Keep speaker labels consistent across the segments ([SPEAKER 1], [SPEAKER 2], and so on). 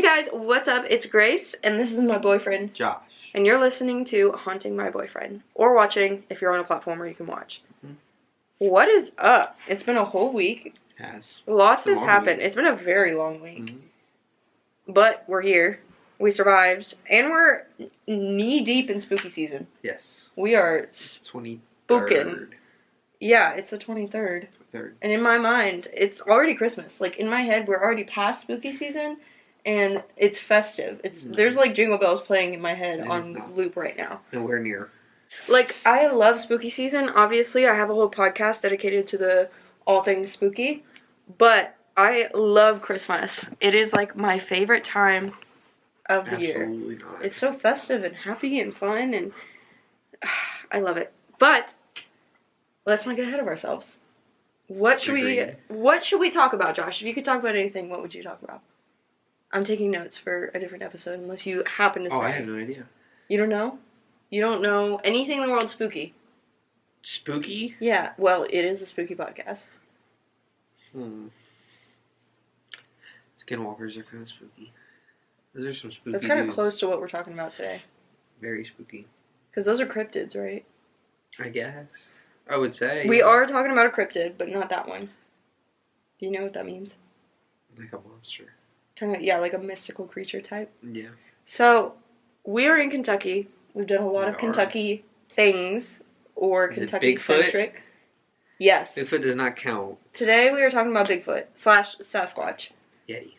[SPEAKER 1] guys, what's up? It's Grace, and this is my boyfriend,
[SPEAKER 2] Josh.
[SPEAKER 1] and you're listening to Haunting My Boyfriend, or watching if you're on a platform where you can watch. Mm-hmm. What is up? It's been a whole week.
[SPEAKER 2] Yes.
[SPEAKER 1] Lots has happened. It's been a very long week. Mm-hmm. But we're here. We survived, and we're knee-deep in spooky season.
[SPEAKER 2] Yes.
[SPEAKER 1] We are
[SPEAKER 2] 23rd.
[SPEAKER 1] spooking. Yeah, it's the 23rd. And in my mind, it's already Christmas. Like, in my head, we're already past spooky season, and it's festive. There's, like, Jingle Bells playing in my head on loop right now.
[SPEAKER 2] Nowhere near.
[SPEAKER 1] Like, I love spooky season. Obviously, I have a whole podcast dedicated to the all things spooky. But I love Christmas. It is, like, my favorite time of the year.
[SPEAKER 2] Absolutely not.
[SPEAKER 1] It's so festive and happy and fun, and I love it. But let's not get ahead of ourselves. What should we talk about, Josh? If you could talk about anything, what would you talk about? I'm taking notes for a different episode, unless you happen to say.
[SPEAKER 2] Oh, I have no idea.
[SPEAKER 1] You don't know? You don't know anything in the world spooky?
[SPEAKER 2] Spooky?
[SPEAKER 1] Yeah, well, it is a spooky podcast.
[SPEAKER 2] Skinwalkers are kind of spooky. Those are some spooky
[SPEAKER 1] That's kind of close to what we're talking about today.
[SPEAKER 2] Very spooky.
[SPEAKER 1] Because those are cryptids, right?
[SPEAKER 2] I guess. I would say.
[SPEAKER 1] We are talking about a cryptid, but not that one. Do you know what that means?
[SPEAKER 2] Like a monster.
[SPEAKER 1] Kind of, yeah, like a mystical creature type.
[SPEAKER 2] Yeah.
[SPEAKER 1] So, we are in Kentucky. We've done a lot of Kentucky things, or Kentucky-centric. Yes.
[SPEAKER 2] Bigfoot does not count.
[SPEAKER 1] Today we are talking about Bigfoot / Sasquatch.
[SPEAKER 2] Yeti.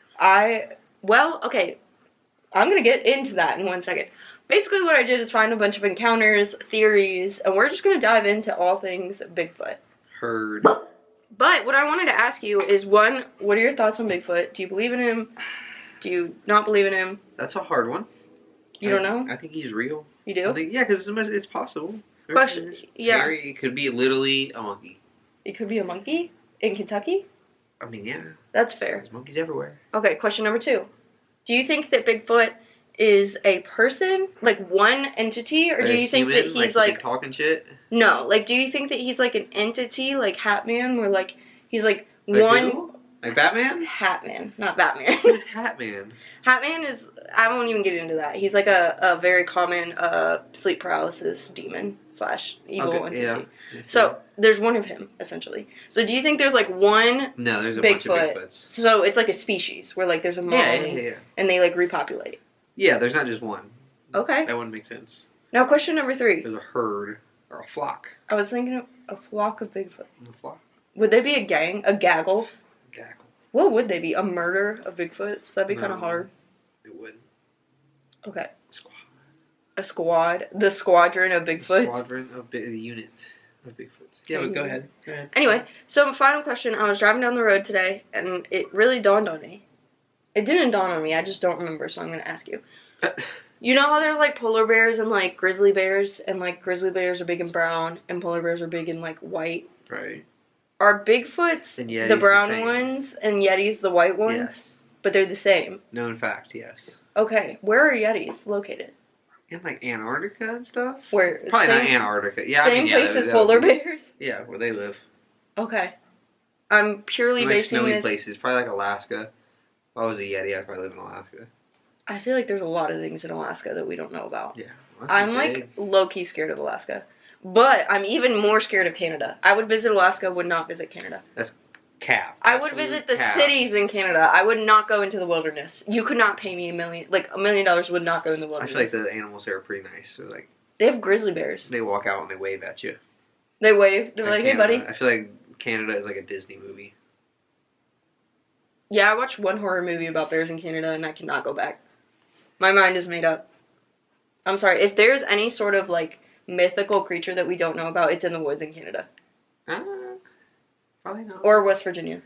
[SPEAKER 1] Okay. I'm going to get into that in 1 second. Basically what I did is find a bunch of encounters, theories, and we're just going to dive into all things Bigfoot.
[SPEAKER 2] Heard.
[SPEAKER 1] But what I wanted to ask you is, one, what are your thoughts on Bigfoot? Do you believe in him? Do you not believe in him?
[SPEAKER 2] That's a hard one.
[SPEAKER 1] You don't know?
[SPEAKER 2] I think he's real.
[SPEAKER 1] You do?
[SPEAKER 2] Yeah, because it's possible.
[SPEAKER 1] Question. Yeah.
[SPEAKER 2] It could be literally a monkey.
[SPEAKER 1] It could be a monkey? In Kentucky?
[SPEAKER 2] I mean, yeah.
[SPEAKER 1] That's fair.
[SPEAKER 2] There's monkeys everywhere.
[SPEAKER 1] Okay, question number 2. Do you think that Bigfoot is a person, like one entity, or do you think that he's like
[SPEAKER 2] talking shit?
[SPEAKER 1] No, like, do you think that he's like an entity, like Hatman, where like he's like
[SPEAKER 2] one
[SPEAKER 1] who?
[SPEAKER 2] Like Batman?
[SPEAKER 1] Hatman, not Batman.
[SPEAKER 2] Who's Hatman?
[SPEAKER 1] Hatman is, I won't even get into that. He's like a very common sleep paralysis demon / evil entity. Yeah. So there's one of him essentially. So do you think there's like one?
[SPEAKER 2] No, there's a bunch of Bigfoots.
[SPEAKER 1] So it's like a species where like there's a mom and they like repopulate.
[SPEAKER 2] Yeah, there's not just one.
[SPEAKER 1] Okay.
[SPEAKER 2] That wouldn't make sense.
[SPEAKER 1] Now, question number 3.
[SPEAKER 2] There's a herd or a flock.
[SPEAKER 1] I was thinking of a flock of Bigfoot.
[SPEAKER 2] A flock.
[SPEAKER 1] Would they be a gang? A gaggle?
[SPEAKER 2] Gaggle.
[SPEAKER 1] What would they be? A murder of Bigfoots? That'd be kind of hard.
[SPEAKER 2] It would.
[SPEAKER 1] Okay.
[SPEAKER 2] Squad.
[SPEAKER 1] A squad. The squadron of Bigfoots.
[SPEAKER 2] The unit of Bigfoots. Yeah, but go ahead.
[SPEAKER 1] Anyway, so final question. I was driving down the road today, and it really dawned on me. It didn't dawn on me. I just don't remember, so I'm going to ask you. You know how there's, like, polar bears and, like, grizzly bears? And, like, grizzly bears are big and brown, and polar bears are big and, like, white?
[SPEAKER 2] Right.
[SPEAKER 1] Are Bigfoots the brown ones, and Yetis the white ones?
[SPEAKER 2] Yes.
[SPEAKER 1] But they're the same?
[SPEAKER 2] Known fact, yes.
[SPEAKER 1] Okay. Where are Yetis located?
[SPEAKER 2] In, like, Antarctica and stuff?
[SPEAKER 1] Where?
[SPEAKER 2] Probably not Antarctica. Yeah,
[SPEAKER 1] same place as polar bears?
[SPEAKER 2] Yeah, where they live.
[SPEAKER 1] Okay. I'm purely basing
[SPEAKER 2] snowy
[SPEAKER 1] this...
[SPEAKER 2] places. Probably, like, Alaska. If I was a Yeti, I'd probably live in Alaska.
[SPEAKER 1] I feel like there's a lot of things in Alaska that we don't know about.
[SPEAKER 2] Yeah.
[SPEAKER 1] I'm, like, low-key scared of Alaska. But I'm even more scared of Canada. I would visit Alaska, would not visit Canada.
[SPEAKER 2] That's cap.
[SPEAKER 1] I would visit the cities in Canada. I would not go into the wilderness. You could not pay me $1 million. Like, $1 million would not go in the wilderness.
[SPEAKER 2] I feel like the animals there are pretty nice. So, like,
[SPEAKER 1] they have grizzly bears.
[SPEAKER 2] They walk out and they wave at you.
[SPEAKER 1] They wave? They're like, hey, buddy.
[SPEAKER 2] I feel like Canada is like a Disney movie.
[SPEAKER 1] Yeah, I watched one horror movie about bears in Canada, and I cannot go back. My mind is made up. I'm sorry. If there's any sort of, like, mythical creature that we don't know about, it's in the woods in Canada.
[SPEAKER 2] Probably not.
[SPEAKER 1] Or West Virginia.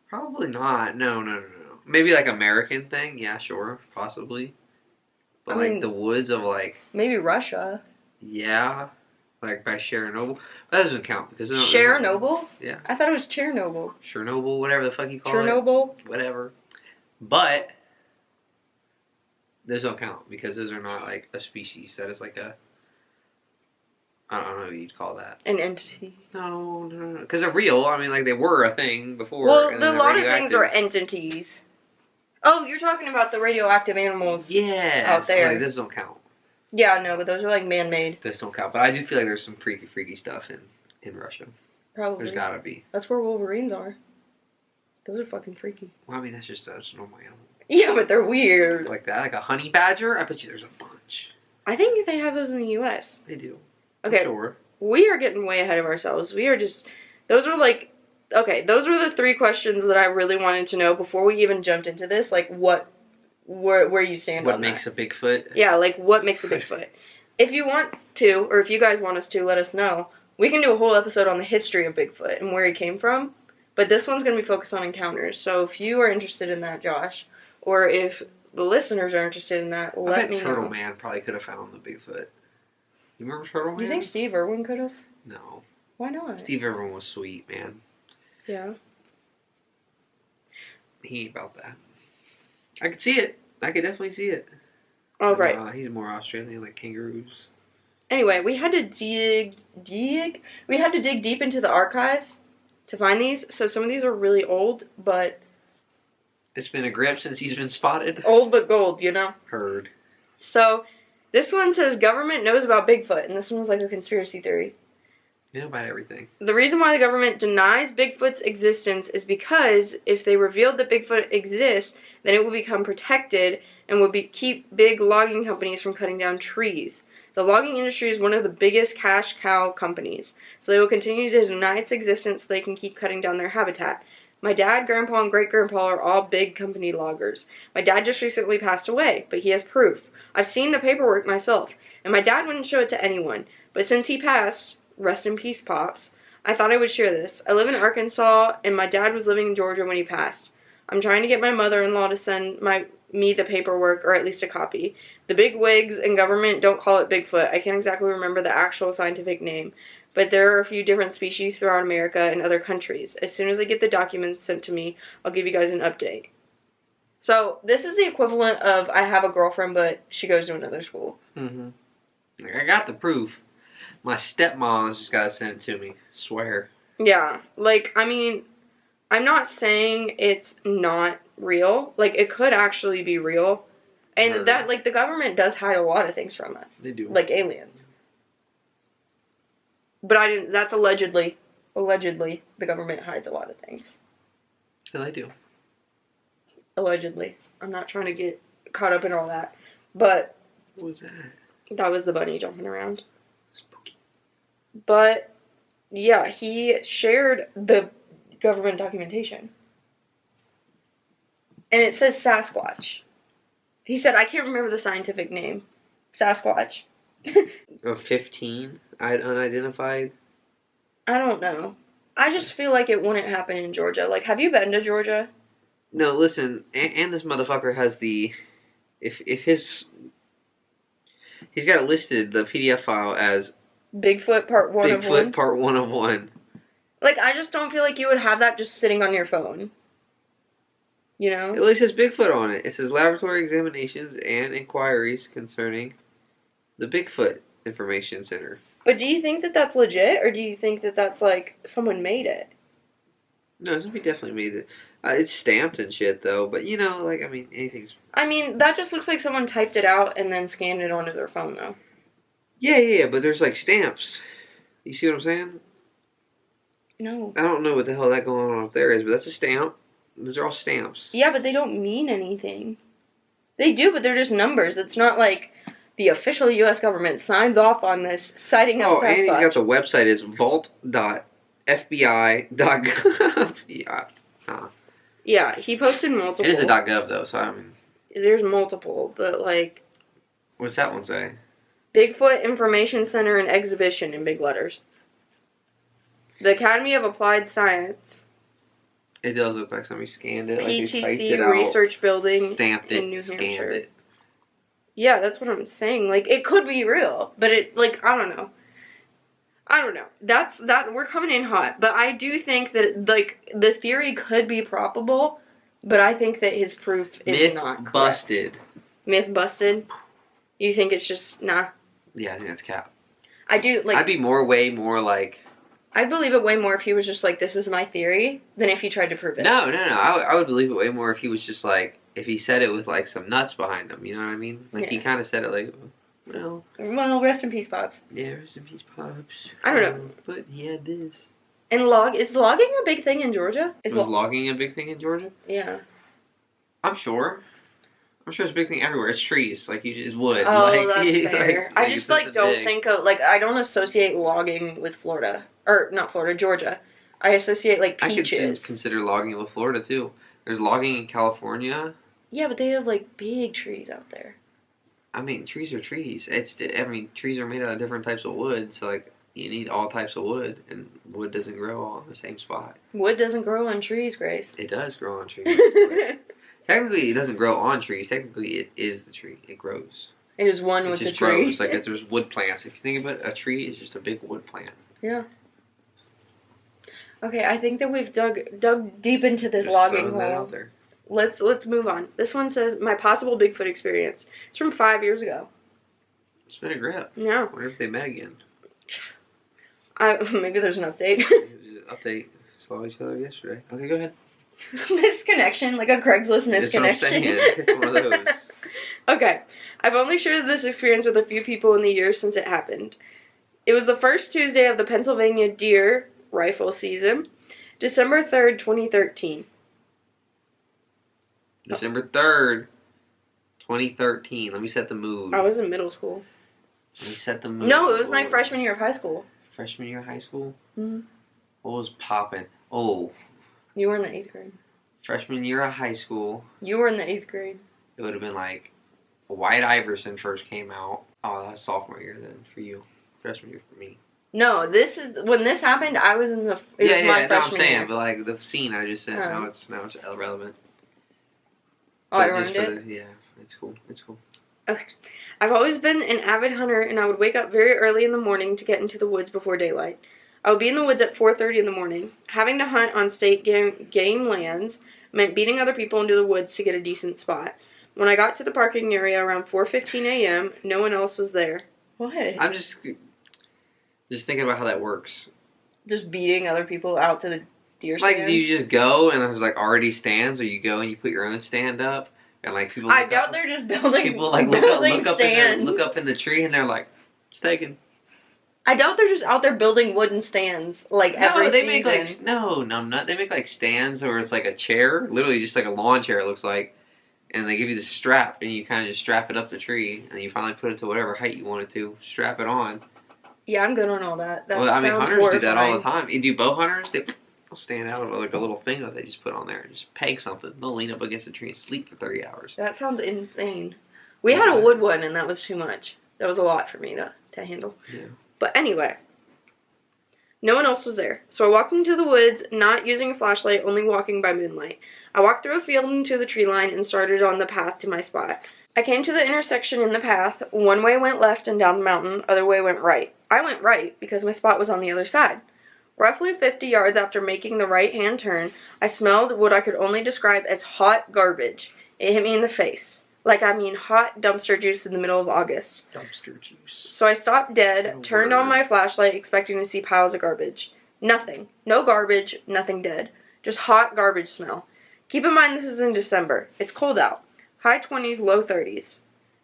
[SPEAKER 2] Probably not. No. Maybe, like, American thing? Yeah, sure. Possibly. But, like, the woods of, like...
[SPEAKER 1] Maybe Russia.
[SPEAKER 2] Yeah. Like, by Chernobyl. That doesn't count. Because
[SPEAKER 1] Chernobyl?
[SPEAKER 2] Yeah.
[SPEAKER 1] I thought it was Chernobyl.
[SPEAKER 2] Chernobyl, whatever the fuck you call it.
[SPEAKER 1] Chernobyl?
[SPEAKER 2] Whatever. But... those don't count. Because those are not, like, a species. That is, like, a... I don't know what you'd call that.
[SPEAKER 1] An entity.
[SPEAKER 2] No. Because they're real. I mean, like, they were a thing before.
[SPEAKER 1] Well, a lot of things are entities. Oh, you're talking about the radioactive animals out there.
[SPEAKER 2] Like, those don't count.
[SPEAKER 1] Yeah, no, but those are like man-made.
[SPEAKER 2] Those don't count. But I do feel like there's some freaky stuff in Russia.
[SPEAKER 1] Probably.
[SPEAKER 2] There's gotta be.
[SPEAKER 1] That's where wolverines are. Those are fucking freaky.
[SPEAKER 2] Well, I mean, that's a normal animal.
[SPEAKER 1] Yeah, but they're weird.
[SPEAKER 2] Like that, like a honey badger. I bet you there's a bunch.
[SPEAKER 1] I think they have those in the U.S.
[SPEAKER 2] They do.
[SPEAKER 1] Okay,
[SPEAKER 2] sure.
[SPEAKER 1] We are getting way ahead of ourselves. We are just. Those are like. Okay, those were the 3 questions that I really wanted to know before we even jumped into this. Like, where you stand on that.
[SPEAKER 2] What makes a Bigfoot?
[SPEAKER 1] Yeah, like, what makes a Bigfoot? If you want to, or if you guys want us to, let us know. We can do a whole episode on the history of Bigfoot and where he came from. But this one's going to be focused on encounters. So if you are interested in that, Josh, or if the listeners are interested in that, let me know.
[SPEAKER 2] Turtle Man probably could have found the Bigfoot. You remember Turtle Man?
[SPEAKER 1] Do you think Steve Irwin could have?
[SPEAKER 2] No.
[SPEAKER 1] Why not?
[SPEAKER 2] Steve Irwin was sweet, man.
[SPEAKER 1] Yeah.
[SPEAKER 2] He ain't about that. I could see it. I could definitely see it.
[SPEAKER 1] Oh, right.
[SPEAKER 2] He's more Australian, like kangaroos.
[SPEAKER 1] Anyway, we had to dig deep into the archives to find these. So some of these are really old, but...
[SPEAKER 2] It's been a grip since he's been spotted.
[SPEAKER 1] Old but gold, you know?
[SPEAKER 2] Heard.
[SPEAKER 1] So, this one says government knows about Bigfoot, and this one's like a conspiracy theory.
[SPEAKER 2] You know about everything.
[SPEAKER 1] The reason why the government denies Bigfoot's existence is because if they revealed that Bigfoot exists, then it would become protected and would keep big logging companies from cutting down trees. The logging industry is one of the biggest cash cow companies, so they will continue to deny its existence so they can keep cutting down their habitat. My dad, grandpa, and great-grandpa are all big company loggers. My dad just recently passed away, but he has proof. I've seen the paperwork myself, and my dad wouldn't show it to anyone. But since he passed, rest in peace, Pops, I thought I would share this. I live in Arkansas, and my dad was living in Georgia when he passed. I'm trying to get my mother-in-law to send me the paperwork, or at least a copy. The big wigs and government don't call it Bigfoot. I can't exactly remember the actual scientific name, but there are a few different species throughout America and other countries. As soon as I get the documents sent to me, I'll give you guys an update. So, this is the equivalent of I have a girlfriend, but she goes to another school.
[SPEAKER 2] Mm-hmm. I got the proof. My stepmom's just gotta send it to me. Swear.
[SPEAKER 1] Yeah, like, I mean, I'm not saying it's not real. Like, it could actually be real. And that, like, the government does hide a lot of things from us.
[SPEAKER 2] They do.
[SPEAKER 1] Like aliens. But that's allegedly. Allegedly, the government hides a lot of things.
[SPEAKER 2] Yeah, they do.
[SPEAKER 1] Allegedly. I'm not trying to get caught up in all that. But.
[SPEAKER 2] What was that?
[SPEAKER 1] That was the bunny jumping around.
[SPEAKER 2] Spooky.
[SPEAKER 1] But, yeah, he shared the government documentation. And it says Sasquatch. He said, I can't remember the scientific name. Sasquatch.
[SPEAKER 2] 15? Unidentified?
[SPEAKER 1] I don't know. I just feel like it wouldn't happen in Georgia. Like, have you been to Georgia?
[SPEAKER 2] No, listen, and this motherfucker has the... He's got it listed, the PDF file, as...
[SPEAKER 1] Bigfoot Part 1 of 1?
[SPEAKER 2] Bigfoot Part 1 of 1.
[SPEAKER 1] Like, I just don't feel like you would have that just sitting on your phone. You know?
[SPEAKER 2] It only says Bigfoot on it. It says laboratory examinations and inquiries concerning the Bigfoot Information Center.
[SPEAKER 1] But do you think that that's legit, or do you think that that's, like, someone made it?
[SPEAKER 2] No, somebody definitely made it. It's stamped and shit, though, but, you know, like, I mean, anything's...
[SPEAKER 1] I mean, that just looks like someone typed it out and then scanned it onto their phone, though.
[SPEAKER 2] Yeah, but there's, like, stamps. You see what I'm saying?
[SPEAKER 1] No.
[SPEAKER 2] I don't know what the hell that going on up there is, but that's a stamp. Those are all stamps.
[SPEAKER 1] Yeah, but they don't mean anything. They do, but they're just numbers. It's not like the official U.S. government signs off on this citing of Sasquatch.
[SPEAKER 2] And he's got the website is vault.fbi.gov.
[SPEAKER 1] Yeah, he posted multiple.
[SPEAKER 2] It is a .gov, though, so I mean...
[SPEAKER 1] There's multiple, but, like...
[SPEAKER 2] What's that one say?
[SPEAKER 1] Bigfoot Information Center and Exhibition in big letters. The Academy of Applied Science.
[SPEAKER 2] It does look like somebody scanned it.
[SPEAKER 1] PTC Research Building
[SPEAKER 2] stamped
[SPEAKER 1] in
[SPEAKER 2] it,
[SPEAKER 1] New Hampshire.
[SPEAKER 2] scanned it.
[SPEAKER 1] Yeah, that's what I'm saying. Like, it could be real, but it, like, I don't know. We're coming in hot. But I do think that, like, the theory could be probable, but I think that his proof is not correct.
[SPEAKER 2] Myth busted.
[SPEAKER 1] Myth busted? You think it's just, nah?
[SPEAKER 2] Yeah, I think that's cap.
[SPEAKER 1] I do, like...
[SPEAKER 2] I'd be way more like...
[SPEAKER 1] I'd believe it way more if he was just like, this is my theory, than if he tried to prove it.
[SPEAKER 2] No. I would believe it way more if he was just like, if he said it with like some nuts behind him, you know what I mean? Like he kind of said it like, well,
[SPEAKER 1] rest in peace, Pops.
[SPEAKER 2] Yeah, rest in peace, Pops.
[SPEAKER 1] I don't know,
[SPEAKER 2] but he had this.
[SPEAKER 1] And is logging a big thing in Georgia?
[SPEAKER 2] Was logging a big thing in Georgia?
[SPEAKER 1] Yeah.
[SPEAKER 2] I'm sure it's a big thing everywhere. It's trees, like you just wood.
[SPEAKER 1] Oh,
[SPEAKER 2] like,
[SPEAKER 1] that's fair. I just like don't think of I don't associate logging with Florida or not Florida, Georgia. I associate like peaches.
[SPEAKER 2] I could consider logging with Florida too. There's logging in California.
[SPEAKER 1] Yeah, but they have like big trees out there.
[SPEAKER 2] I mean, trees are trees. Trees are made out of different types of wood, so like you need all types of wood, and wood doesn't grow all in the same spot.
[SPEAKER 1] Wood doesn't grow on trees, Grace.
[SPEAKER 2] It does grow on trees. Technically, it doesn't grow on trees. Technically, it is the tree. It grows.
[SPEAKER 1] It is one with the tree.
[SPEAKER 2] It just grows. Like there's wood plants. If you think about it, a tree is just a big wood plant.
[SPEAKER 1] Yeah. Okay, I think that we've dug deep into this logging hole. Let's move on. This one says my possible Bigfoot experience. It's from 5 years ago.
[SPEAKER 2] It's been a grip.
[SPEAKER 1] Yeah.
[SPEAKER 2] I wonder if they met again.
[SPEAKER 1] Maybe there's an update.
[SPEAKER 2] Update. Saw each other yesterday. Okay, go ahead.
[SPEAKER 1] Misconnection, like a Craigslist misconnection.
[SPEAKER 2] That's what I'm saying. It's one of those.
[SPEAKER 1] Okay. I've only shared this experience with a few people in the years since it happened. It was the first Tuesday of the Pennsylvania deer rifle season, December 3rd, 2013.
[SPEAKER 2] December 3rd, 2013. Let me set the mood.
[SPEAKER 1] I was in middle school.
[SPEAKER 2] Let me set the mood.
[SPEAKER 1] No, it was my freshman year of high school.
[SPEAKER 2] Freshman year of high school?
[SPEAKER 1] Mm-hmm.
[SPEAKER 2] What was popping? Oh.
[SPEAKER 1] You were in the 8th grade.
[SPEAKER 2] Freshman year of high school.
[SPEAKER 1] You were in the 8th grade.
[SPEAKER 2] It would have been like White Iverson first came out. Oh, that was sophomore year then for you. Freshman year for me.
[SPEAKER 1] No, when this happened, I was in the. It was my freshman year.
[SPEAKER 2] But like the scene I just said, now it's irrelevant.
[SPEAKER 1] Oh, I ruined it?
[SPEAKER 2] Yeah, it's cool.
[SPEAKER 1] Okay. I've always been an avid hunter, and I would wake up very early in the morning to get into the woods before daylight. I would be in the woods at 4:30 in the morning. Having to hunt on state game lands meant beating other people into the woods to get a decent spot. When I got to the parking area around 4:15 a.m., no one else was there. What?
[SPEAKER 2] I'm just thinking about how that works.
[SPEAKER 1] Just beating other people out to the deer stands?
[SPEAKER 2] Like, do you just go and there's like already stands, or you go and you put your own stand up, and like people?
[SPEAKER 1] I doubt they're just building.
[SPEAKER 2] People like look up in the tree, and they're like, "It's taken."
[SPEAKER 1] I doubt they're just out there building wooden stands like every season.
[SPEAKER 2] Make like not. They make like stands, or it's like a chair, literally just like a lawn chair. It looks like, and they give you the strap, and you kind of just strap it up the tree, and you finally put it to whatever height you want it to. Strap it on.
[SPEAKER 1] Yeah, I'm good on all that.
[SPEAKER 2] Hunters do that all the time. You do bow hunters. They'll stand out of like a little thing that they just put on there and just peg something. They'll lean up against a tree and sleep for 30 hours.
[SPEAKER 1] That sounds insane. We had a wood one, and that was too much. That was a lot for me to handle.
[SPEAKER 2] Yeah.
[SPEAKER 1] But anyway, no one else was there. So I walked into the woods, not using a flashlight, only walking by moonlight. I walked through a field into the tree line and started on the path to my spot. I came to the intersection in the path. One way went left and down the mountain, other way went right. I went right because my spot was on the other side. Roughly 50 yards after making the right-hand turn, I smelled what I could only describe as hot garbage. It hit me in the face. Like, I mean, hot dumpster juice in the middle of August.
[SPEAKER 2] Dumpster juice.
[SPEAKER 1] So I stopped dead, turned on my flashlight, expecting to see piles of garbage. Nothing. No garbage, nothing dead. Just hot garbage smell. Keep in mind this is in December. It's cold out. High 20s, low 30s.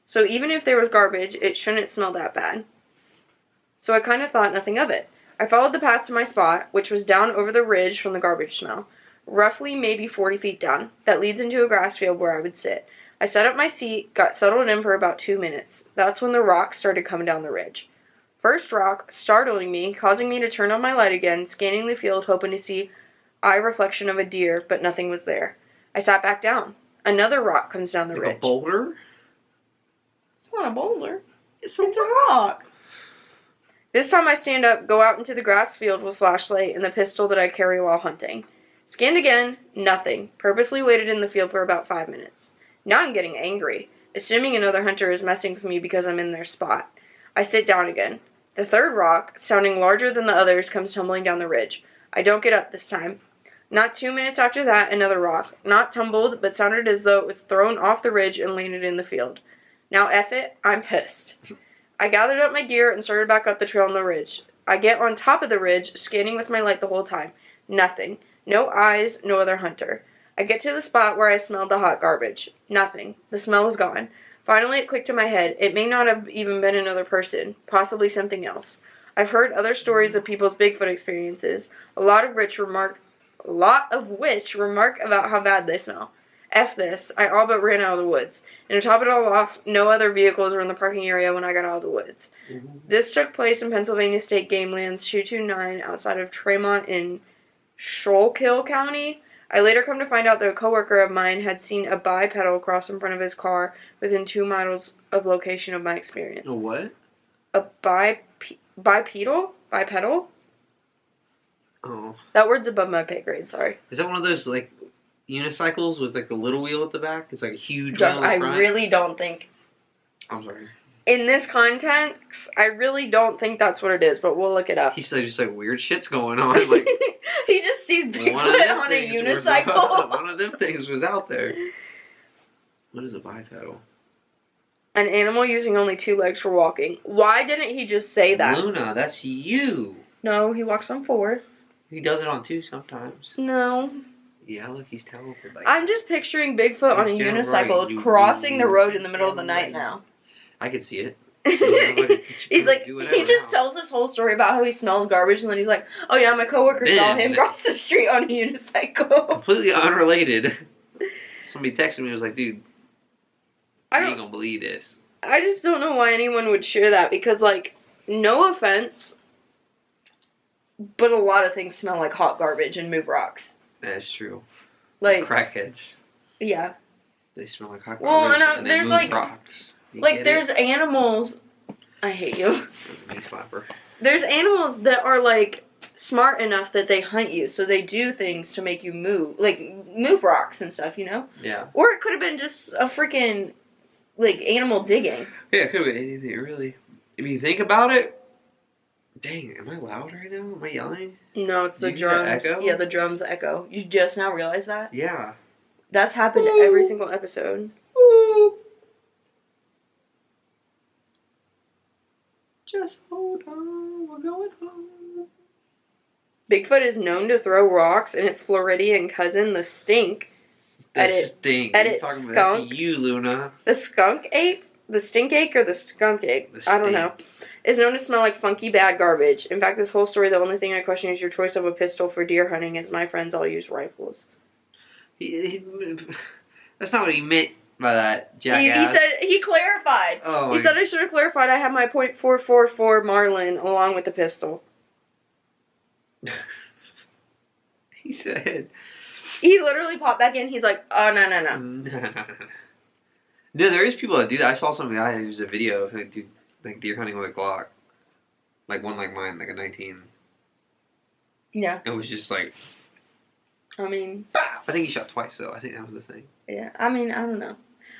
[SPEAKER 1] So even if there was garbage, it shouldn't smell that bad. So I kind of thought nothing of it. I followed the path to my spot, which was down over the ridge from the garbage smell. Roughly maybe 40 feet down. That leads into a grass field where I would sit. I set up my seat, got settled in for about 2 minutes. That's when the rocks started coming down the ridge. First rock, startling me, causing me to turn on my light again, scanning the field, hoping to see eye reflection of a deer, but nothing was there. I sat back down. Another rock comes down the ridge.
[SPEAKER 2] A boulder?
[SPEAKER 1] It's not a boulder. It's a rock. This time I stand up, go out into the grass field with flashlight and the pistol that I carry while hunting. Scanned again, nothing. Purposely waited in the field for about 5 minutes. Now I'm getting angry, assuming another hunter is messing with me because I'm in their spot. I sit down again. The third rock, sounding larger than the others, comes tumbling down the ridge. I don't get up this time. Not 2 minutes after that, another rock. Not tumbled, but sounded as though it was thrown off the ridge and landed in the field. Now F it, I'm pissed. I gathered up my gear and started back up the trail on the ridge. I get on top of the ridge, scanning with my light the whole time. Nothing. No eyes, no other hunter. I get to the spot where I smelled the hot garbage. Nothing. The smell was gone. Finally, it clicked in my head. It may not have even been another person. Possibly something else. I've heard other stories of people's Bigfoot experiences, a lot of which remark about how bad they smell. F this, I all but ran out of the woods. And to top it all off, no other vehicles were in the parking area when I got out of the woods. Mm-hmm. This took place in Pennsylvania State Game Lands 229 outside of Tremont in Schuylkill County. I later come to find out that a coworker of mine had seen a bipedal cross in front of his car within 2 miles of location of my experience.
[SPEAKER 2] A what?
[SPEAKER 1] A bipedal? Bipedal?
[SPEAKER 2] Oh.
[SPEAKER 1] That word's above my pay grade, sorry.
[SPEAKER 2] Is that one of those, like, unicycles with, like, the little wheel at the back? It's like a huge
[SPEAKER 1] Josh,
[SPEAKER 2] wheel in front?
[SPEAKER 1] I really don't think...
[SPEAKER 2] I'm sorry.
[SPEAKER 1] In this context, I really don't think that's what it is, but we'll look it up.
[SPEAKER 2] He's just like, weird shit's going on. Like,
[SPEAKER 1] he just sees Bigfoot on a unicycle.
[SPEAKER 2] One of them things was out there. What is a bipedal?
[SPEAKER 1] An animal using only 2 legs for walking. Why didn't he just say that?
[SPEAKER 2] Luna, that's you.
[SPEAKER 1] No, he walks on 4.
[SPEAKER 2] He does it on 2 sometimes.
[SPEAKER 1] No.
[SPEAKER 2] Yeah, look, he's talented. Like,
[SPEAKER 1] I'm just picturing Bigfoot on a unicycle crossing the road in the middle of the night now.
[SPEAKER 2] I can see it.
[SPEAKER 1] He's like, he just tells this whole story about how he smells garbage, and then he's like, oh yeah, my coworker saw him cross the street on a unicycle.
[SPEAKER 2] Completely unrelated. Somebody texted me and was like, dude, you ain't gonna believe this.
[SPEAKER 1] I just don't know why anyone would share that, because, like, no offense, but a lot of things smell like hot garbage and move rocks.
[SPEAKER 2] That's true.
[SPEAKER 1] Like
[SPEAKER 2] crackheads.
[SPEAKER 1] Yeah.
[SPEAKER 2] They smell like hot garbage.
[SPEAKER 1] Well,
[SPEAKER 2] and
[SPEAKER 1] there's
[SPEAKER 2] move
[SPEAKER 1] like
[SPEAKER 2] rocks.
[SPEAKER 1] Like there's animals. I hate you.
[SPEAKER 2] That was a knee slapper.
[SPEAKER 1] There's animals that are like smart enough that they hunt you, so they do things to make you move, like move rocks and stuff, you know?
[SPEAKER 2] Yeah.
[SPEAKER 1] Or it could have been just a freaking like animal digging.
[SPEAKER 2] Yeah, it could have been anything really. If you think about it, dang, am I loud right now? Am I yelling?
[SPEAKER 1] No, it's the drums. Echo? Yeah, the drums echo. You just now realize that?
[SPEAKER 2] Yeah.
[SPEAKER 1] That's happened every single episode.
[SPEAKER 2] Ooh. Just hold on, we're going home.
[SPEAKER 1] Bigfoot is known to throw rocks, and its Floridian cousin, the stink.
[SPEAKER 2] Stink.
[SPEAKER 1] That's
[SPEAKER 2] you, Luna.
[SPEAKER 1] The skunk ape? The stink ape or the skunk ape? I don't know. Is known to smell like funky bad garbage. In fact, this whole story, the only thing I question is your choice of a pistol for deer hunting, as my friends all use rifles.
[SPEAKER 2] That's not what he meant by that, jackass.
[SPEAKER 1] He said, he clarified.
[SPEAKER 2] Oh,
[SPEAKER 1] he said I should have clarified I have my .444 Marlin along with the pistol.
[SPEAKER 2] He said...
[SPEAKER 1] He literally popped back in. He's like, oh, no.
[SPEAKER 2] No, there is people that do that. I saw some guy who's a video of him do like deer hunting with a Glock. Like one like mine, like a 19.
[SPEAKER 1] Yeah.
[SPEAKER 2] It was just like...
[SPEAKER 1] I mean...
[SPEAKER 2] I think he shot twice, though. I think that was the thing.
[SPEAKER 1] Yeah, I mean, I don't know.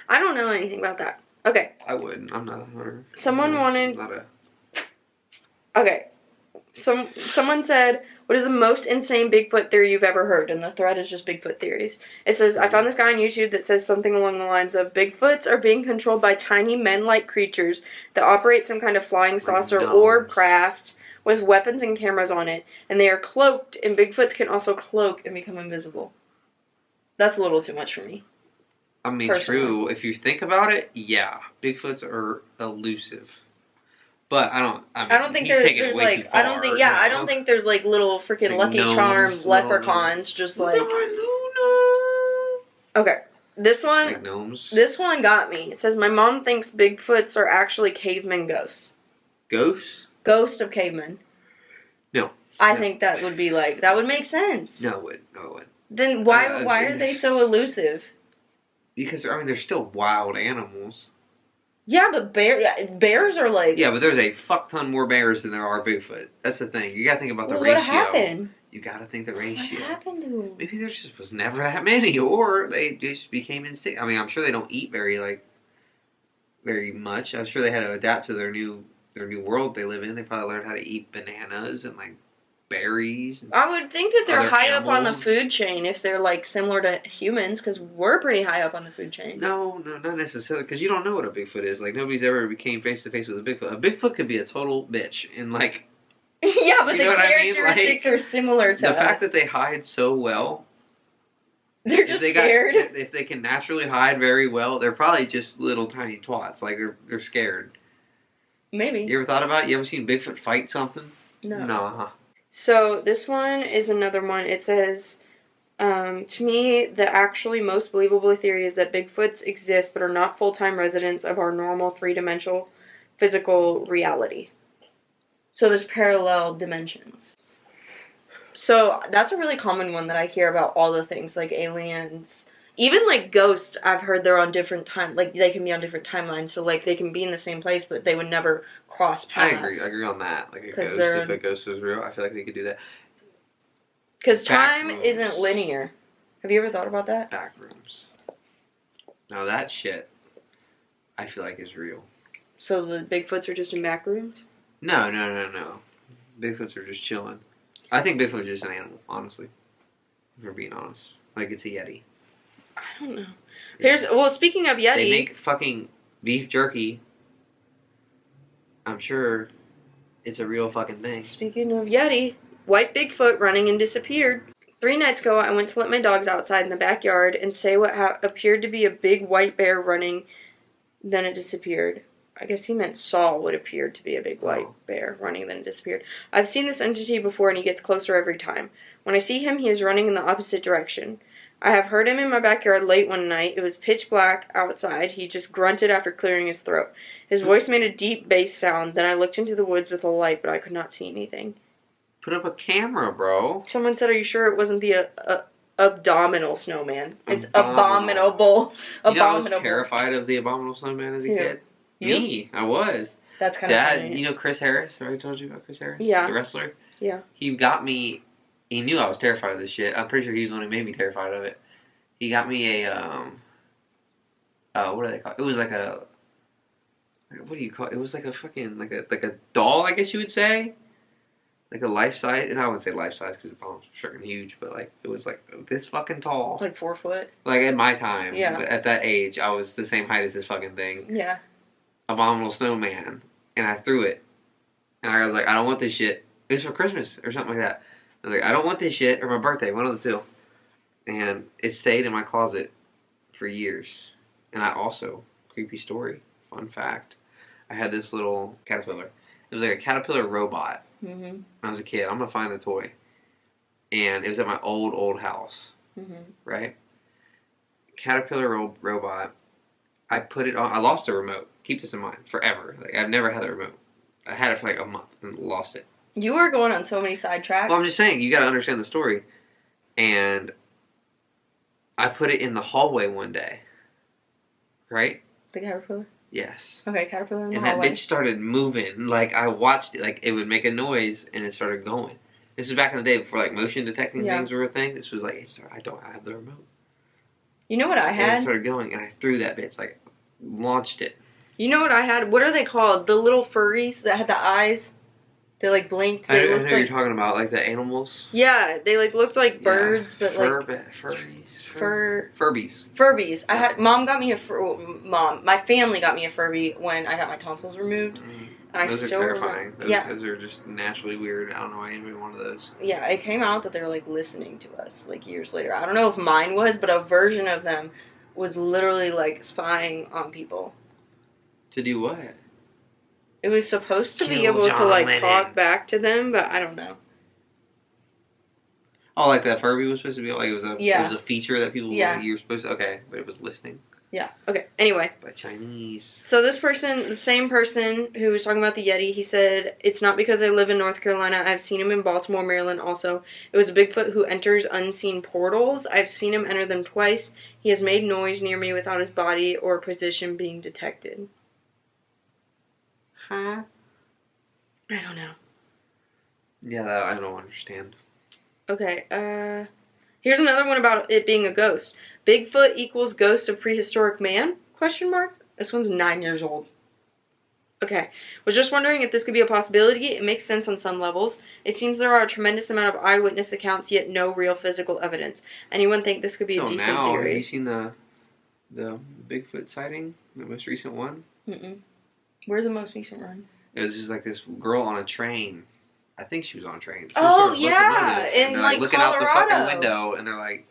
[SPEAKER 1] I don't know anything about that. Okay.
[SPEAKER 2] I wouldn't. I'm not a hunter.
[SPEAKER 1] Someone wanted...
[SPEAKER 2] I'm not
[SPEAKER 1] Okay. Someone said, what is the most insane Bigfoot theory you've ever heard? And the thread is just Bigfoot theories. It says, I found this guy on YouTube that says something along the lines of, Bigfoots are being controlled by tiny men-like creatures that operate some kind of flying saucer or craft with weapons and cameras on it. And they are cloaked, and Bigfoots can also cloak and become invisible. That's a little too much for me.
[SPEAKER 2] I mean,
[SPEAKER 1] personally.
[SPEAKER 2] True. If you think about it, yeah. Bigfoots are elusive. But I don't think there's like
[SPEAKER 1] I don't think I don't think there's like little freaking
[SPEAKER 2] like
[SPEAKER 1] Lucky Charms leprechauns just like Okay. This one
[SPEAKER 2] like gnomes.
[SPEAKER 1] This one got me. It says my mom thinks Bigfoots are actually caveman ghosts.
[SPEAKER 2] Ghosts?
[SPEAKER 1] Ghosts of cavemen.
[SPEAKER 2] No.
[SPEAKER 1] I think that would be like that would make sense.
[SPEAKER 2] No, it wouldn't. No, it wouldn't.
[SPEAKER 1] Then why are they so elusive?
[SPEAKER 2] Because I mean they're still wild animals.
[SPEAKER 1] Yeah, but bears are like...
[SPEAKER 2] Yeah, but there's a fuck ton more bears than there are Bigfoot. That's the thing. You gotta think about the ratio.
[SPEAKER 1] What happened?
[SPEAKER 2] You gotta think the ratio.
[SPEAKER 1] What happened to them?
[SPEAKER 2] Maybe there just was never that many, or they just became instinct. I mean, I'm sure they don't eat very much. I'm sure they had to adapt to their new world they live in. They probably learned how to eat bananas and like berries.
[SPEAKER 1] I would think that they're high up on the
[SPEAKER 2] animals.
[SPEAKER 1] food chain if they're like similar to humans, because we're pretty high up on the food chain.
[SPEAKER 2] No, not necessarily, because you don't know what a Bigfoot is. Like nobody's ever became face to face with a Bigfoot. A Bigfoot could be a total bitch, and like
[SPEAKER 1] yeah, but
[SPEAKER 2] you know
[SPEAKER 1] the characteristics are similar to
[SPEAKER 2] the
[SPEAKER 1] us.
[SPEAKER 2] fact that they hide so well.
[SPEAKER 1] They're just scared.
[SPEAKER 2] If they can naturally hide very well, they're probably just little tiny twats. Like they're scared.
[SPEAKER 1] Maybe.
[SPEAKER 2] You ever thought about it? You ever seen Bigfoot fight something?
[SPEAKER 1] No.
[SPEAKER 2] Nah.
[SPEAKER 1] So this one is another one. It says, to me, the actually most believable theory is that Bigfoots exist but are not full-time residents of our normal three-dimensional physical reality. So there's parallel dimensions. So that's a really common one that I hear about all the things, like aliens. Even, like, ghosts, I've heard they're on different like, they can be on different timelines. So, like, they can be in the same place, but they would never cross paths.
[SPEAKER 2] I agree on that. Like, if a ghost was real, I feel like they could do that.
[SPEAKER 1] Because time isn't linear. Have you ever thought about that?
[SPEAKER 2] Back rooms. Now, that shit, I feel like is real.
[SPEAKER 1] So the Bigfoots are just in back rooms?
[SPEAKER 2] No. Bigfoots are just chilling. I think Bigfoot is just an animal, honestly. If we're being honest. Like, it's a yeti.
[SPEAKER 1] I don't know. Well, speaking of yeti...
[SPEAKER 2] They make fucking beef jerky. I'm sure it's a real fucking thing.
[SPEAKER 1] Speaking of yeti, white Bigfoot running and disappeared. 3 nights ago, I went to let my dogs outside in the backyard and say what appeared to be a big white bear running. Then it disappeared. I guess he meant saw what appeared to be a big white bear running, then it disappeared. I've seen this entity before and he gets closer every time. When I see him, he is running in the opposite direction. I have heard him in my backyard late one night. It was pitch black outside. He just grunted after clearing his throat. His voice made a deep bass sound. Then I looked into the woods with a light, but I could not see anything.
[SPEAKER 2] Put up a camera, bro.
[SPEAKER 1] Someone said, are you sure it wasn't the abdominal snowman? It's abominable.
[SPEAKER 2] You know, I was terrified of the abominable snowman as a kid.
[SPEAKER 1] You?
[SPEAKER 2] Me, I was.
[SPEAKER 1] That's kind of funny.
[SPEAKER 2] You know Chris Harris? I already told you about Chris Harris?
[SPEAKER 1] Yeah.
[SPEAKER 2] The wrestler?
[SPEAKER 1] Yeah.
[SPEAKER 2] He got me... He knew I was terrified of this shit. I'm pretty sure he's the one who made me terrified of it. He got me a, what do they call it? It was like a... What do you call it? It was like a fucking... Like a doll, I guess you would say? Like a life-size... And I wouldn't say life-size because the bomb's freaking huge, but like, it was like this fucking tall.
[SPEAKER 1] Like 4 foot?
[SPEAKER 2] Like at my time.
[SPEAKER 1] Yeah.
[SPEAKER 2] At that age, I was the same height as this fucking thing.
[SPEAKER 1] Yeah.
[SPEAKER 2] Abominable snowman, and I threw it, and I was like, I don't want this shit. It was for Christmas or something like that. I was like, I don't want this shit, or my birthday, one of the two. And it stayed in my closet for years. And I also, creepy story, fun fact, I had this little caterpillar. It was like a caterpillar robot.
[SPEAKER 1] Mm-hmm.
[SPEAKER 2] When I was a kid, I'm gonna find the toy, and it was at my old house, right? Caterpillar robot. I put it on. I lost the remote. Keep this in mind. Forever. Like, I've never had the remote. I had it for like a month and lost it.
[SPEAKER 1] You are going on so many sidetracks.
[SPEAKER 2] Well, I'm just saying, you gotta understand the story. And I put it in the hallway one day. Right?
[SPEAKER 1] The caterpillar?
[SPEAKER 2] Yes.
[SPEAKER 1] Okay, caterpillar in the hallway.
[SPEAKER 2] And that bitch started moving. Like, I watched it. Like, it would make a noise, and it started going. This is back in the day before, like, motion detecting things were a thing. This was like, I don't have the remote.
[SPEAKER 1] You know what I had?
[SPEAKER 2] And it started going, and I threw that bitch, like, launched it.
[SPEAKER 1] You know what I had? What are they called? The little furries that had the eyes? They, like, blinked.
[SPEAKER 2] I know what you're talking about, like the animals.
[SPEAKER 1] Yeah, they, like, looked like birds, but,
[SPEAKER 2] Furbies.
[SPEAKER 1] Furbies. I had... Mom got me my family got me a Furby when I got my tonsils removed.
[SPEAKER 2] Those are terrifying. Those are just naturally weird. I don't know why anybody wanted those.
[SPEAKER 1] Yeah, it came out that they were, like, listening to us, like, years later. I don't know if mine was, but a version of them was literally, like, spying on people.
[SPEAKER 2] To do what?
[SPEAKER 1] It was supposed to be able to, like, talk back to them, but I don't know.
[SPEAKER 2] Oh, like that Furby was supposed to be, like, it was a feature that people, you were supposed to, okay, but it was listening.
[SPEAKER 1] Yeah, okay, anyway.
[SPEAKER 2] By Chinese.
[SPEAKER 1] So this person, the same person who was talking about the Yeti, he said, it's not because I live in North Carolina, I've seen him in Baltimore, Maryland also. It was a Bigfoot who enters unseen portals. I've seen him enter them twice. He has made noise near me without his body or position being detected. Huh? I don't know.
[SPEAKER 2] Yeah, that I don't understand.
[SPEAKER 1] Okay, here's another one about it being a ghost. Bigfoot equals ghost of prehistoric man? Question mark? This one's 9 years old. Okay. Was just wondering if this could be a possibility. It makes sense on some levels. It seems there are a tremendous amount of eyewitness accounts, yet no real physical evidence. Anyone think this could be a decent theory?
[SPEAKER 2] Have you seen the Bigfoot sighting? The most recent one?
[SPEAKER 1] Mm-mm. Where's the most recent one?
[SPEAKER 2] It was just like this girl on a train. I think she was on a train.
[SPEAKER 1] Oh, yeah. In, like,
[SPEAKER 2] looking
[SPEAKER 1] Colorado.
[SPEAKER 2] out the fucking window, and they're like,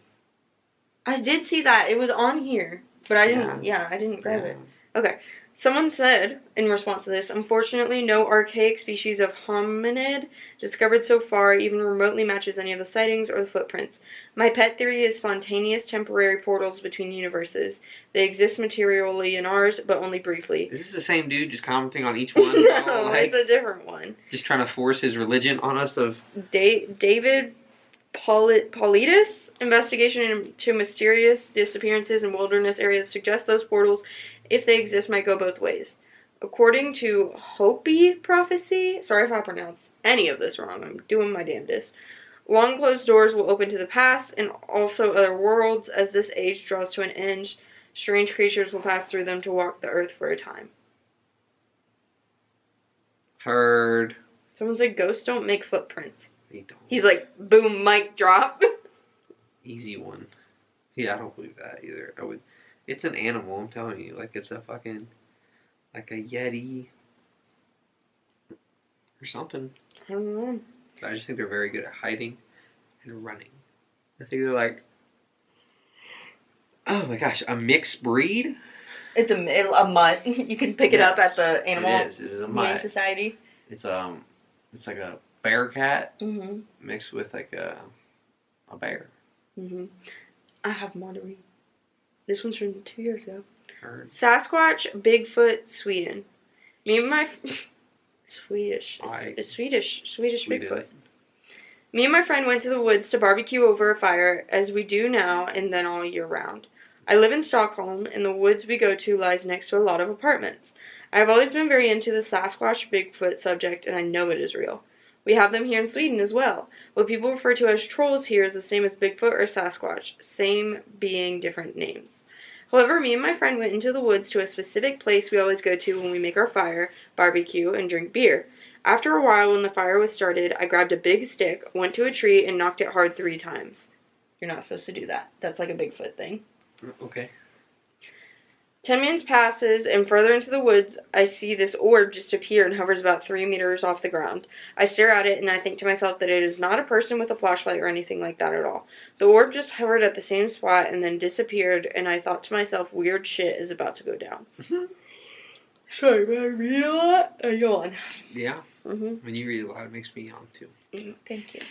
[SPEAKER 1] I did see that. It was on here. But I didn't, I didn't grab it. Okay. Someone said, in response to this, unfortunately, no archaic species of hominid discovered so far even remotely matches any of the sightings or the footprints. My pet theory is spontaneous temporary portals between universes. They exist materially in ours, but only briefly.
[SPEAKER 2] Is this the same dude just commenting on each one?
[SPEAKER 1] No, it's a different one.
[SPEAKER 2] Just trying to force his religion on us of...
[SPEAKER 1] David Paulides' investigation into mysterious disappearances in wilderness areas suggests those portals, if they exist, might go both ways. According to Hopi prophecy, sorry if I pronounce any of this wrong, I'm doing my damnedest, long closed doors will open to the past and also other worlds. As this age draws to an end, strange creatures will pass through them to walk the earth for a time.
[SPEAKER 2] Heard.
[SPEAKER 1] Someone said ghosts don't make footprints.
[SPEAKER 2] They don't.
[SPEAKER 1] He's like, boom, mic drop.
[SPEAKER 2] Easy one. Yeah, I don't believe that either. It's an animal, I'm telling you. Like, it's a fucking... Like a yeti. Or something.
[SPEAKER 1] I don't know.
[SPEAKER 2] I just think they're very good at hiding and running. I think they're like... Oh my gosh, a mixed breed?
[SPEAKER 1] It's a mutt. You can pick it up at the animal
[SPEAKER 2] It is a mutt.
[SPEAKER 1] society.
[SPEAKER 2] It's like a bear cat
[SPEAKER 1] Mm-hmm.
[SPEAKER 2] mixed with like a bear.
[SPEAKER 1] Mm-hmm. I have them on to read. This one's from 2 years ago.
[SPEAKER 2] Heard.
[SPEAKER 1] Sasquatch, Bigfoot, Sweden. Me and my... Swedish. It's Swedish. Swedish Bigfoot. Me and my friend went to the woods to barbecue over a fire, as we do now and then all year round. I live in Stockholm, and the woods we go to lies next to a lot of apartments. I have always been very into the Sasquatch Bigfoot subject, and I know it is real. We have them here in Sweden as well. What people refer to as trolls here is the same as Bigfoot or Sasquatch, same being different names. However, me and my friend went into the woods to a specific place we always go to when we make our fire, barbecue, and drink beer. After a while, when the fire was started, I grabbed a big stick, went to a tree, and knocked it hard 3 times. You're not supposed to do that. That's like a Bigfoot thing.
[SPEAKER 2] Okay.
[SPEAKER 1] 10 minutes passes, and further into the woods, I see this orb just appear and hovers about 3 meters off the ground. I stare at it, and I think to myself that it is not a person with a flashlight or anything like that at all. The orb just hovered at the same spot and then disappeared, and I thought to myself, weird shit is about to go down. Sorry, man, I read a lot? I yawn.
[SPEAKER 2] Yeah. When you read a lot, it makes me yawn too.
[SPEAKER 1] Thank you.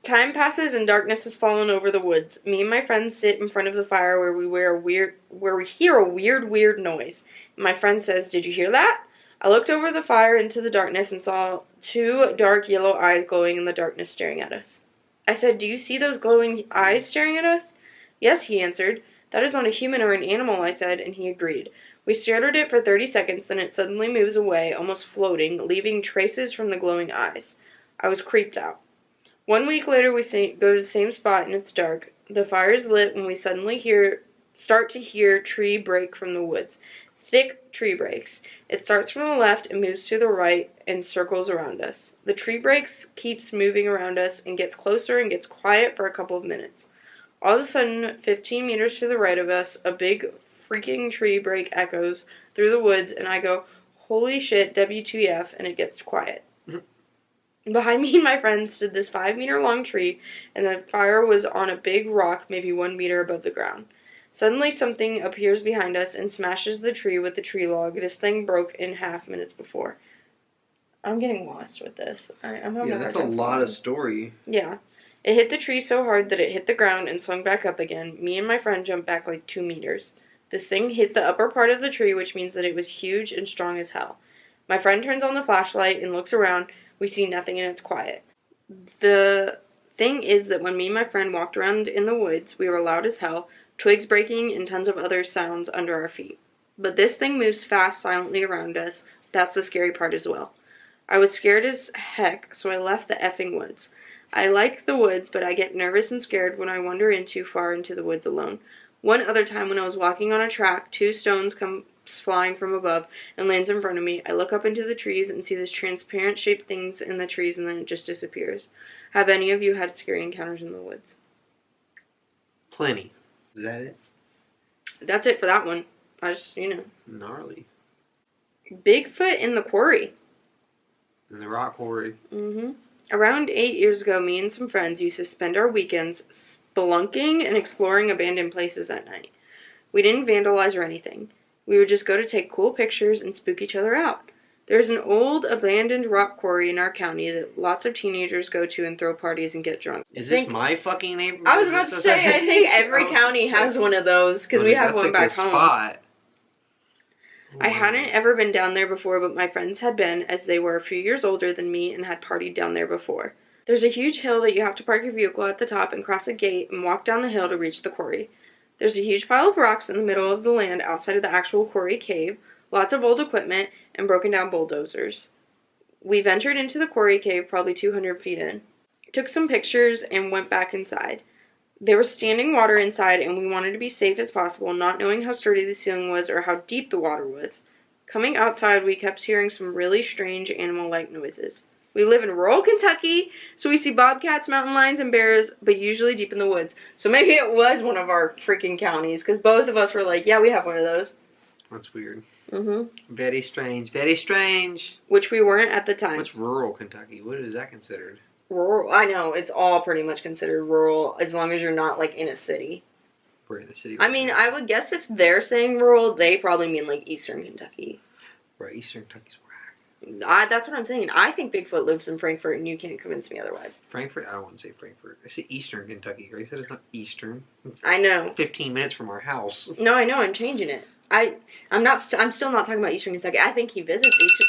[SPEAKER 1] Time passes and darkness has fallen over the woods. Me and my friends sit in front of the fire where we hear a weird noise. My friend says, "Did you hear that?" I looked over the fire into the darkness and saw 2 dark yellow eyes glowing in the darkness staring at us. I said, "Do you see those glowing eyes staring at us?" "Yes," he answered. "That is not a human or an animal," I said, and he agreed. We stared at it for 30 seconds, then it suddenly moves away, almost floating, leaving traces from the glowing eyes. I was creeped out. 1 week later, we go to the same spot, and it's dark. The fire is lit when we suddenly start to hear tree break from the woods. Thick tree breaks. It starts from the left and moves to the right and circles around us. The tree breaks keeps moving around us and gets closer and gets quiet for a couple of minutes. All of a sudden, 15 meters to the right of us, a big freaking tree break echoes through the woods, and I go, "Holy shit, WTF," and it gets quiet. Behind me and my friend stood this 5-meter long tree, and the fire was on a big rock maybe 1 meter above the ground. Suddenly something appears behind us and smashes the tree with the tree log. This thing broke in half minutes before. I'm getting lost with this. I'm having
[SPEAKER 2] that's a lot of story.
[SPEAKER 1] Yeah. It hit the tree so hard that it hit the ground and swung back up again. Me and my friend jumped back like 2 meters. This thing hit the upper part of the tree, which means that it was huge and strong as hell. My friend turns on the flashlight and looks around. We see nothing and it's quiet. The thing is that when me and my friend walked around in the woods, we were loud as hell, twigs breaking and tons of other sounds under our feet. But this thing moves fast, silently around us. That's the scary part as well. I was scared as heck, so I left the effing woods. I like the woods, but I get nervous and scared when I wander in too far into the woods alone. One other time when I was walking on a track, 2 stones come flying from above and lands in front of me. I look up into the trees and see this transparent shaped things in the trees, and then it just disappears. Have any of you had scary encounters in the woods?
[SPEAKER 2] Plenty. Is that it?
[SPEAKER 1] That's it for that one. I just,
[SPEAKER 2] Gnarly.
[SPEAKER 1] Bigfoot in the quarry.
[SPEAKER 2] In the rock quarry.
[SPEAKER 1] Around 8 years ago, me and some friends used to spend our weekends spelunking and exploring abandoned places at night. We didn't vandalize or anything. We would just go to take cool pictures and spook each other out. There's an old abandoned rock quarry in our county that lots of teenagers go to and throw parties and get drunk.
[SPEAKER 2] Is this my fucking neighborhood?
[SPEAKER 1] I was about to say, I think every county has one of those, because we have one back home.
[SPEAKER 2] Spot.
[SPEAKER 1] I hadn't ever been down there before, but my friends had been, as they were a few years older than me and had partied down there before. There's a huge hill that you have to park your vehicle at the top and cross a gate and walk down the hill to reach the quarry. There's a huge pile of rocks in the middle of the land outside of the actual quarry cave, lots of old equipment, and broken down bulldozers. We ventured into the quarry cave probably 200 feet in. Took some pictures and went back inside. There was standing water inside, and we wanted to be safe as possible, not knowing how sturdy the ceiling was or how deep the water was. Coming outside, we kept hearing some really strange animal-like noises. We live in rural Kentucky, so we see bobcats, mountain lions, and bears, but usually deep in the woods. So maybe it was one of our freaking counties, because both of us were like, yeah, we have one of those.
[SPEAKER 2] That's weird.
[SPEAKER 1] Mm-hmm.
[SPEAKER 2] Very strange. Very strange.
[SPEAKER 1] Which we weren't at the time.
[SPEAKER 2] What's rural Kentucky? What is that considered?
[SPEAKER 1] Rural. I know, it's all pretty much considered rural, as long as you're not, like, in a city.
[SPEAKER 2] We're in a city.
[SPEAKER 1] I mean, I would guess if they're saying rural, they probably mean, like, eastern Kentucky.
[SPEAKER 2] Right, eastern Kentucky's whack.
[SPEAKER 1] That's what I'm saying. I think Bigfoot lives in Frankfort, and you can't convince me otherwise.
[SPEAKER 2] Frankfort? I don't want to say Frankfort. I say eastern Kentucky. Grace said it's not eastern. It's
[SPEAKER 1] I know.
[SPEAKER 2] 15 minutes from our house.
[SPEAKER 1] No, I know. I'm changing it. I'm still not talking about eastern Kentucky. I think he visits eastern.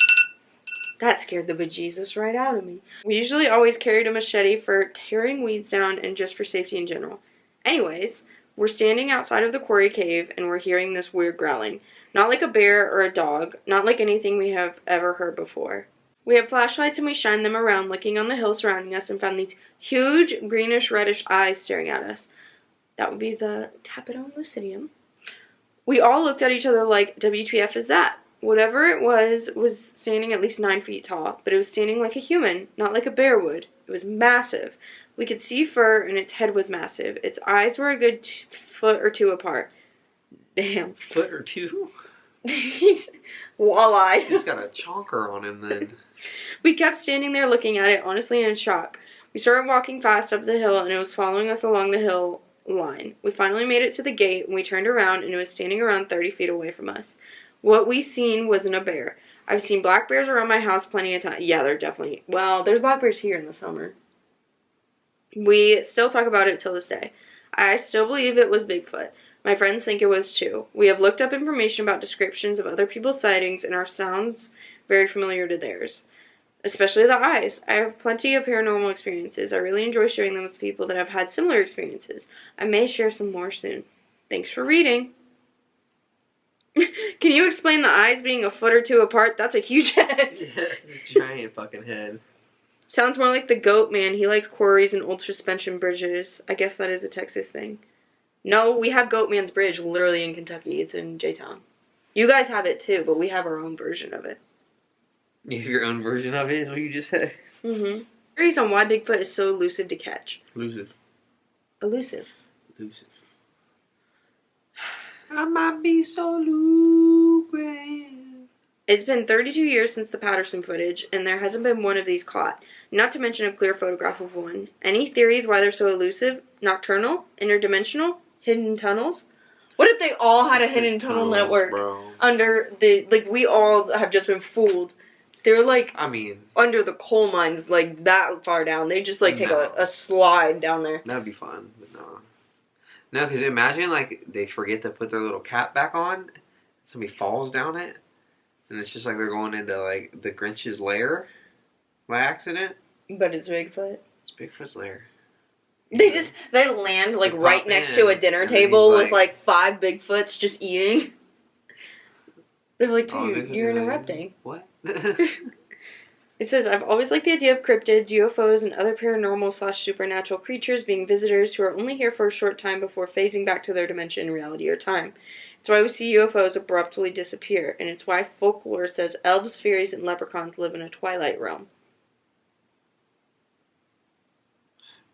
[SPEAKER 1] That scared the bejesus right out of me. We usually always carried a machete for tearing weeds down and just for safety in general. Anyways, we're standing outside of the quarry cave and we're hearing this weird growling. Not like a bear or a dog, not like anything we have ever heard before. We have flashlights and we shine them around, looking on the hill surrounding us, and found these huge greenish-reddish eyes staring at us. That would be the Tapidon lucidium. We all looked at each other like, WTF is that? Whatever it was standing at least 9 feet tall, but it was standing like a human, not like a bear would. It was massive. We could see fur, and its head was massive. Its eyes were a good foot or two apart. Damn.
[SPEAKER 2] Foot or two?
[SPEAKER 1] He's walleye.
[SPEAKER 2] He's got a chonker on him then.
[SPEAKER 1] We kept standing there looking at it, honestly in shock. We started walking fast up the hill, and it was following us along the hill line. We finally made it to the gate, and we turned around, and it was standing around 30 feet away from us. What we seen wasn't a bear. I've seen black bears around my house plenty of times. Yeah, they're definitely... Well, there's black bears here in the summer. We still talk about it till this day. I still believe it was Bigfoot. My friends think it was too. We have looked up information about descriptions of other people's sightings, and our sounds very familiar to theirs. Especially the eyes. I have plenty of paranormal experiences. I really enjoy sharing them with people that have had similar experiences. I may share some more soon. Thanks for reading. Can you explain the eyes being a foot or two apart? That's a huge head.
[SPEAKER 2] Yeah, it's a giant fucking head.
[SPEAKER 1] Sounds more like the goat man. He likes quarries and old suspension bridges. I guess that is a Texas thing. No, we have Goat Man's Bridge literally in Kentucky. It's in J-Town. You guys have it too, but we have our own version of it.
[SPEAKER 2] You have your own version of it, is what you just said?
[SPEAKER 1] Mm-hmm. Theories on why Bigfoot is so elusive to catch.
[SPEAKER 2] Elusive.
[SPEAKER 1] Elusive.
[SPEAKER 2] Elusive. I might be so lucrative.
[SPEAKER 1] It's been 32 years since the Patterson footage, and there hasn't been one of these caught. Not to mention a clear photograph of one. Any theories why they're so elusive? Nocturnal? Interdimensional? Hidden tunnels? What if they all had a hidden tunnel network under the... Like, we all have just been fooled. They're, like...
[SPEAKER 2] I mean...
[SPEAKER 1] Under the coal mines, like, that far down. They just, like, take a slide down there.
[SPEAKER 2] That'd be fun, but no. No, because imagine, like, they forget to put their little cap back on. Somebody falls down it. And it's just like they're going into, like, the Grinch's lair by accident.
[SPEAKER 1] But it's Bigfoot.
[SPEAKER 2] It's Bigfoot's lair.
[SPEAKER 1] They land, like, right next to a dinner table with, like, 5 Bigfoots just eating. They're like, dude, you're interrupting.
[SPEAKER 2] What?
[SPEAKER 1] It says, I've always liked the idea of cryptids, UFOs, and other paranormal/supernatural creatures being visitors who are only here for a short time before phasing back to their dimension, reality, or time. It's why we see UFOs abruptly disappear, and it's why folklore says elves, fairies, and leprechauns live in a twilight realm.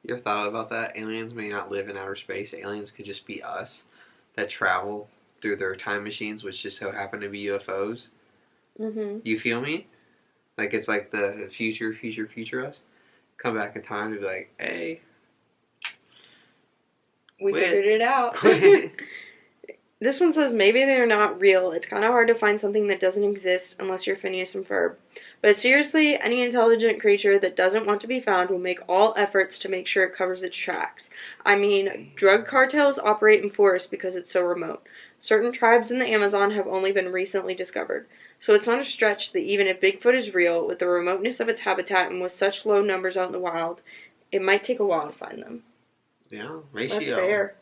[SPEAKER 2] You ever thought about that? Aliens may not live in outer space. Aliens could just be us that travel through their time machines, which just so happen to be UFOs.
[SPEAKER 1] Mm-hmm.
[SPEAKER 2] You feel me? Like it's like the future us. Come back in time and be like, hey,
[SPEAKER 1] We
[SPEAKER 2] Quit.
[SPEAKER 1] figured it out.
[SPEAKER 2] Quit.
[SPEAKER 1] This one says, maybe they're not real. It's kind of hard to find something that doesn't exist unless you're Phineas and Ferb. But seriously, any intelligent creature that doesn't want to be found will make all efforts to make sure it covers its tracks. I mean, drug cartels operate in forests because it's so remote. Certain tribes in the Amazon have only been recently discovered. So it's not a stretch that even if Bigfoot is real, with the remoteness of its habitat and with such low numbers out in the wild, it might take a while to find them.
[SPEAKER 2] Yeah, ratio.
[SPEAKER 1] That's fair.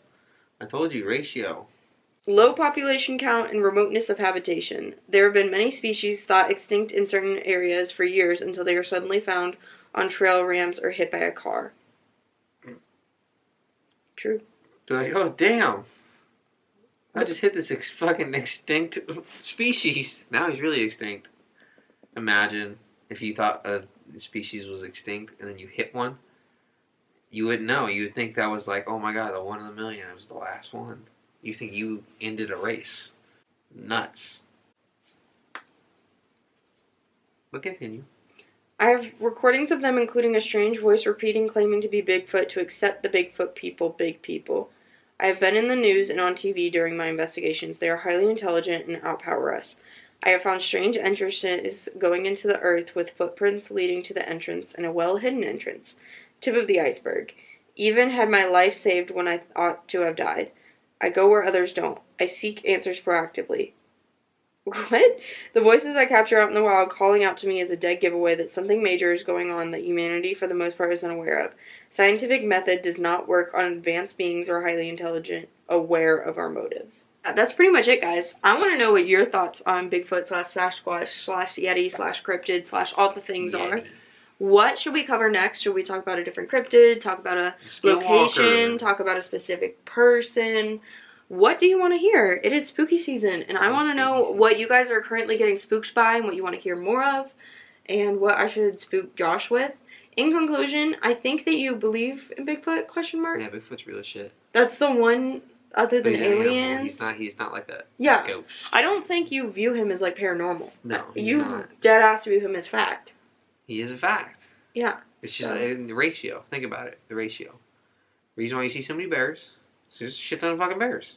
[SPEAKER 2] I told you, ratio.
[SPEAKER 1] Low population count and remoteness of habitation. There have been many species thought extinct in certain areas for years until they are suddenly found on trail rams or hit by a car. True.
[SPEAKER 2] They're like, oh, damn. I just hit this fucking extinct species. Now he's really extinct. Imagine if you thought a species was extinct and then you hit one. You wouldn't know. You would think that was like, oh my god, the 1 in a million. It was the last one. You think you ended a race. Nuts. But continue.
[SPEAKER 1] I have recordings of them including a strange voice repeating claiming to be Bigfoot to accept the Bigfoot people, big people. I have been in the news and on TV during my investigations. They are highly intelligent and outpower us. I have found strange entrances going into the earth with footprints leading to the entrance and a well-hidden entrance. Tip of the iceberg. Even had my life saved when I ought to have died. I go where others don't. I seek answers proactively. What? The voices I capture out in the wild calling out to me is a dead giveaway that something major is going on that humanity for the most part is unaware of. Scientific method does not work on advanced beings or highly intelligent, aware of our motives. That's pretty much it, guys. I want to know what your thoughts on Bigfoot / Sasquatch / Yeti / cryptid / all the things are. What should we cover next? Should we talk about a different cryptid? Talk about a location? Talk about a specific person? What do you want to hear? It is spooky season, and I want to know what you guys are currently getting spooked by and what you want to hear more of, and what I should spook Josh with. In conclusion, I think that you believe in Bigfoot, ?
[SPEAKER 2] Yeah, Bigfoot's real as shit.
[SPEAKER 1] That's the one other than aliens.
[SPEAKER 2] He's not like a ghost.
[SPEAKER 1] I don't think you view him as like paranormal.
[SPEAKER 2] No,
[SPEAKER 1] you
[SPEAKER 2] not.
[SPEAKER 1] Dead ass view him as fact.
[SPEAKER 2] He is a fact.
[SPEAKER 1] Yeah.
[SPEAKER 2] It's just the ratio. Think about it. The ratio. Reason why you see so many bears. There's a shit ton of fucking bears.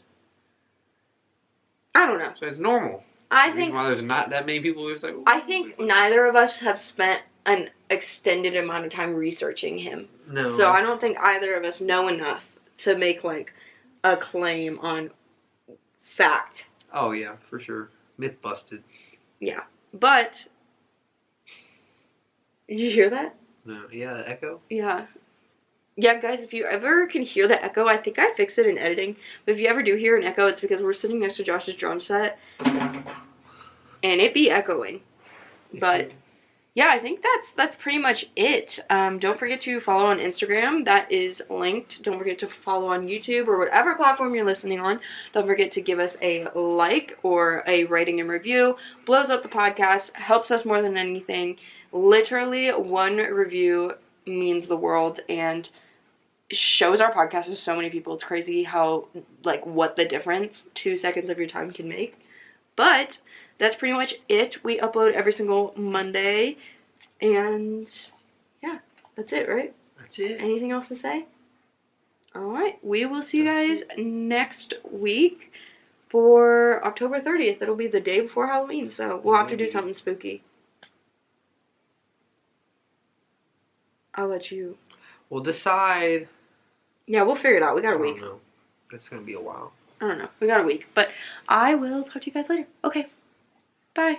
[SPEAKER 1] I don't know.
[SPEAKER 2] So it's normal.
[SPEAKER 1] I think
[SPEAKER 2] why there's not that many people who's like.
[SPEAKER 1] I think neither of us have spent an extended amount of time researching him.
[SPEAKER 2] No.
[SPEAKER 1] So I don't think either of us know enough to make like a claim on fact.
[SPEAKER 2] Oh yeah, for sure. Myth busted.
[SPEAKER 1] Yeah. But did you hear that?
[SPEAKER 2] No. Yeah, the echo.
[SPEAKER 1] Yeah. Yeah, guys, if you ever can hear the echo, I think I fixed it in editing. But if you ever do hear an echo, it's because we're sitting next to Josh's drum set. And it be echoing. But, yeah, I think that's pretty much it. Don't forget to follow on Instagram. That is linked. Don't forget to follow on YouTube or whatever platform you're listening on. Don't forget to give us a like or a rating and review. Blows up the podcast. Helps us more than anything. Literally, one review means the world and shows our podcast to so many people. It's crazy how, like, what the difference 2 seconds of your time can make. But that's pretty much it. We upload every single Monday. And, yeah, that's it, right?
[SPEAKER 2] That's it.
[SPEAKER 1] Anything else to say? Alright, we will see you guys next week for October 30th. It'll be the day before Halloween, so we'll have to do something spooky. I'll let you...
[SPEAKER 2] We'll decide.
[SPEAKER 1] Yeah, we'll figure it out. We got a week.
[SPEAKER 2] I don't know. It's going to be a while.
[SPEAKER 1] I don't know. We got a week. But I will talk to you guys later. Okay. Bye.